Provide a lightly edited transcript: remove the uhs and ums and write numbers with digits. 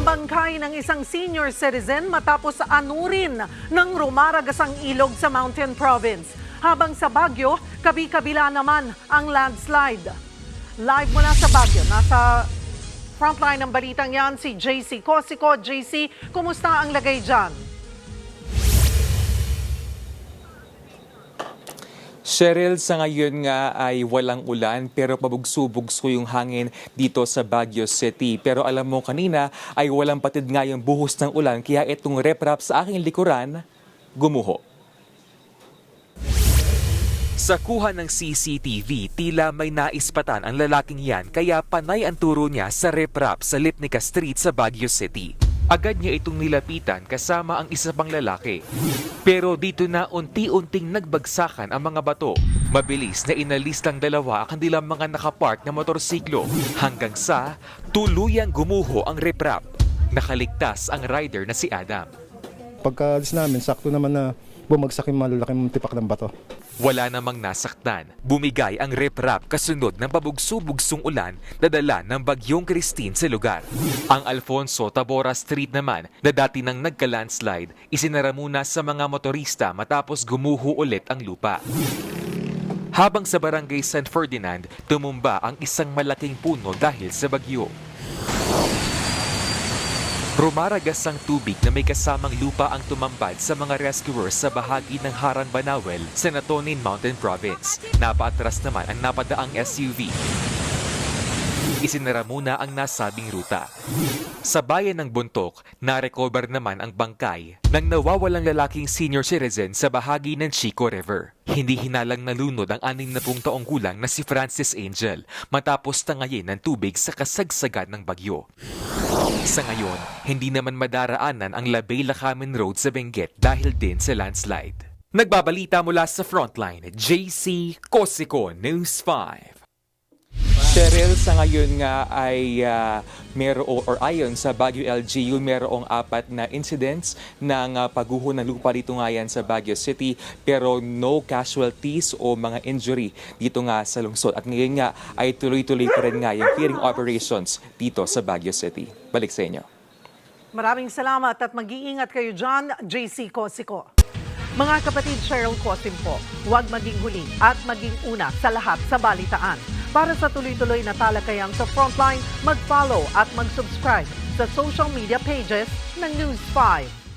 Nabangkay ng isang senior citizen matapos anurin ng rumaragasang ilog sa Mountain Province. Habang sa Baguio, kabi-kabila naman ang landslide. Live mula sa Baguio, nasa frontline ng balitang yan si JC Cosico. JC, kumusta ang lagay dyan? Cheryl, sa ngayon nga ay walang ulan pero pabugso-bugso yung hangin dito sa Baguio City. Pero alam mo kanina ay walang patid nga yung buhos ng ulan kaya itong reprap sa aking likuran gumuho. Sa kuha ng CCTV, tila may naispatan ang lalaking yan kaya panay ang turo niya sa reprap sa Lipnica Street sa Baguio City. Agad niya itong nilapitan kasama ang isa pang lalaki. Pero dito na unti-unting nagbagsakan ang mga bato. Mabilis na inalis ng dalawa ang kanilang mga nakapark na motorsiklo hanggang sa tuluyang gumuho ang reprap. Nakaligtas ang rider na si Adam. Pagkaalis namin, sakto naman na bumagsak yung malalaking tipak ng bato. Wala namang nasaktan. Bumigay ang reprap kasunod ng pabugso-bugsong ulan na dala ng bagyong Christine sa lugar. Ang Alfonso Tabora Street naman na dati nang nagka-landslide, isinara muna sa mga motorista matapos gumuho ulit ang lupa. Habang sa barangay San Ferdinand, tumumba ang isang malaking puno dahil sa bagyo. Rumaragas ang tubig na may kasamang lupa ang tumambad sa mga rescuers sa bahagi ng Harang Banawel sa Natonin Mountain Province. Napaatras naman ang napadaang SUV. Isinara muna ang nasabing ruta. Sa bayan ng Buntok, na-recover naman ang bangkay ng nawawalang lalaking senior citizen sa bahagi ng Chico River. Hindi hinalang nalunod ang 60 taong gulang na si Francis Angel matapos tangayin ng tubig sa kasagsagan ng bagyo. Sa ngayon, hindi naman madaraanan ang Labay-Lacamen Road sa Benguet dahil din sa landslide. Nagbabalita mula sa Frontline, JC Cosico, News 5. Cheryl, sa ngayon nga ay ayon sa Baguio LGU, merong 4 na incidents ng pagguho ng lupa dito nga yan sa Baguio City pero no casualties o mga injury dito nga sa lungsod. At ngayon nga ay tuloy-tuloy pa rin nga yung clearing operations dito sa Baguio City. Balik sa inyo. Maraming salamat at mag-iingat kayo dyan, JC Cosico. Mga kapatid, Cheryl Cosim po, huwag maging huli at maging una sa lahat sa balitaan. Para sa tuloy-tuloy na talakayan sa Frontline, mag-follow at mag-subscribe sa social media pages ng News 5.